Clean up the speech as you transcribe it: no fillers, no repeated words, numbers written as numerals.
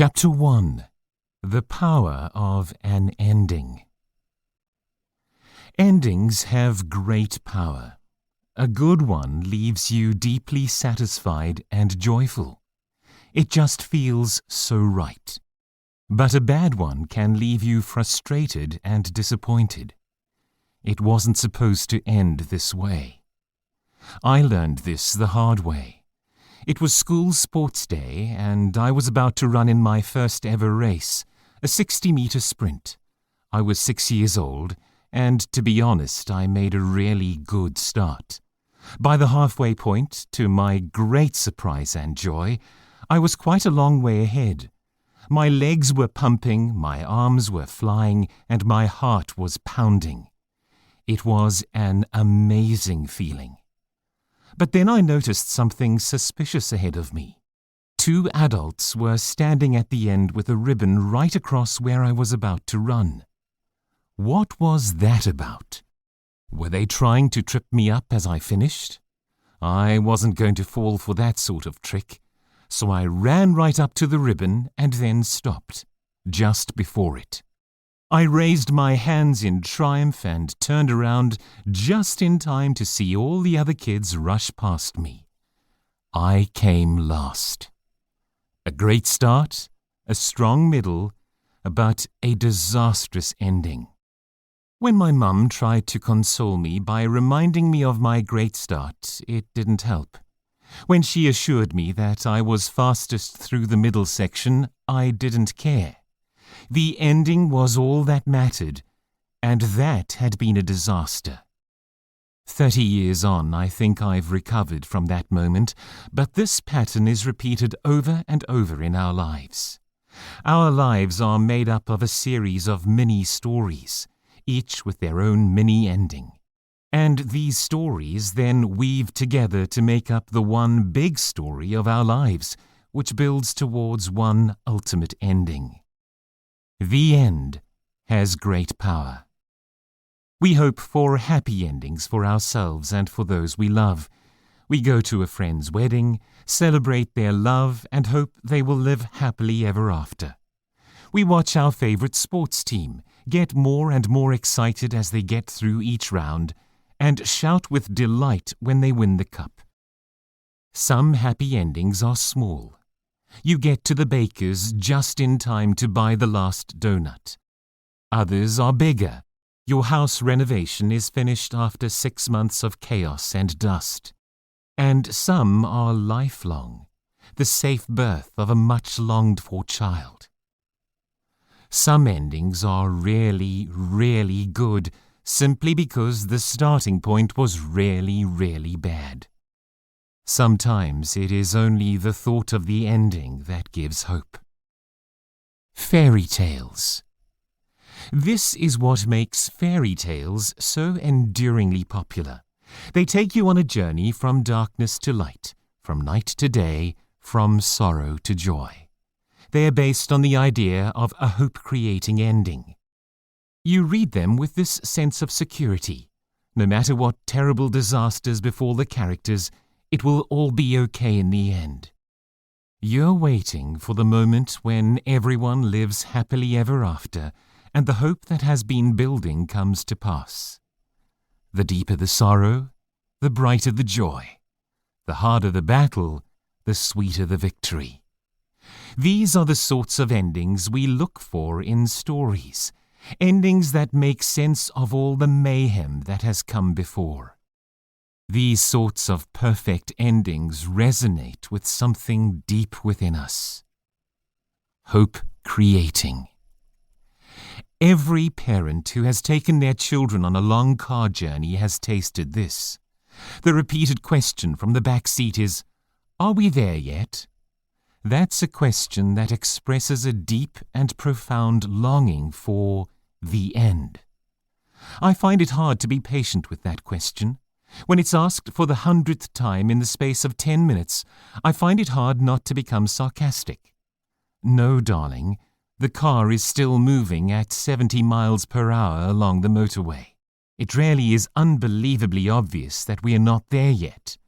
Chapter 1. The Power of an Ending. Endings have great power. A good one leaves you deeply satisfied and joyful. It just feels so right. But a bad one can leave you frustrated and disappointed. It wasn't supposed to end this way. I learned this the hard way. It was school sports day, and I was about to run in my first ever race, a 60-meter sprint. I was 6 years old, and to be honest, I made a really good start. By the halfway point, to my great surprise and joy, I was quite a long way ahead. My legs were pumping, my arms were flying, and my heart was pounding. It was an amazing feeling. But then I noticed something suspicious ahead of me. 2 adults were standing at the end with a ribbon right across where I was about to run. What was that about? Were they trying to trip me up as I finished? I wasn't going to fall for that sort of trick, so I ran right up to the ribbon and then stopped, just before it. I raised my hands in triumph and turned around just in time to see all the other kids rush past me. I came last. A great start, a strong middle, but a disastrous ending. When my mum tried to console me by reminding me of my great start, it didn't help. When she assured me that I was fastest through the middle section, I didn't care. The ending was all that mattered, and that had been a disaster. 30 years on, I think I've recovered from that moment, but this pattern is repeated over and over in our lives. Our lives are made up of a series of mini-stories, each with their own mini-ending. And these stories then weave together to make up the one big story of our lives, which builds towards one ultimate ending. The end has great power. We hope for happy endings for ourselves and for those we love. We go to a friend's wedding, celebrate their love, and hope they will live happily ever after. We watch our favorite sports team, get more and more excited as they get through each round, and shout with delight when they win the cup. Some happy endings are small. You get to the baker's just in time to buy the last donut. Others are bigger. Your house renovation is finished after 6 months of chaos and dust. And some are lifelong, the safe birth of a much-longed-for child. Some endings are really, really good, simply because the starting point was really, really bad. Sometimes it is only the thought of the ending that gives hope. Fairy tales. This is what makes fairy tales so enduringly popular. They take you on a journey from darkness to light, from night to day, from sorrow to joy. They are based on the idea of a hope-creating ending. You read them with this sense of security. No matter what terrible disasters befall the characters, it will all be okay in the end. You're waiting for the moment when everyone lives happily ever after, and the hope that has been building comes to pass. The deeper the sorrow, the brighter the joy. The harder the battle, the sweeter the victory. These are the sorts of endings we look for in stories, endings that make sense of all the mayhem that has come before. These sorts of perfect endings resonate with something deep within us. Hope creating. Every parent who has taken their children on a long car journey has tasted this. The repeated question from the back seat is, "Are we there yet?" That's a question that expresses a deep and profound longing for the end. I find it hard to be patient with that question. When it's asked for the 100th time in the space of 10 minutes, I find it hard not to become sarcastic. No, darling, the car is still moving at 70 miles per hour along the motorway. It really is unbelievably obvious that we are not there yet.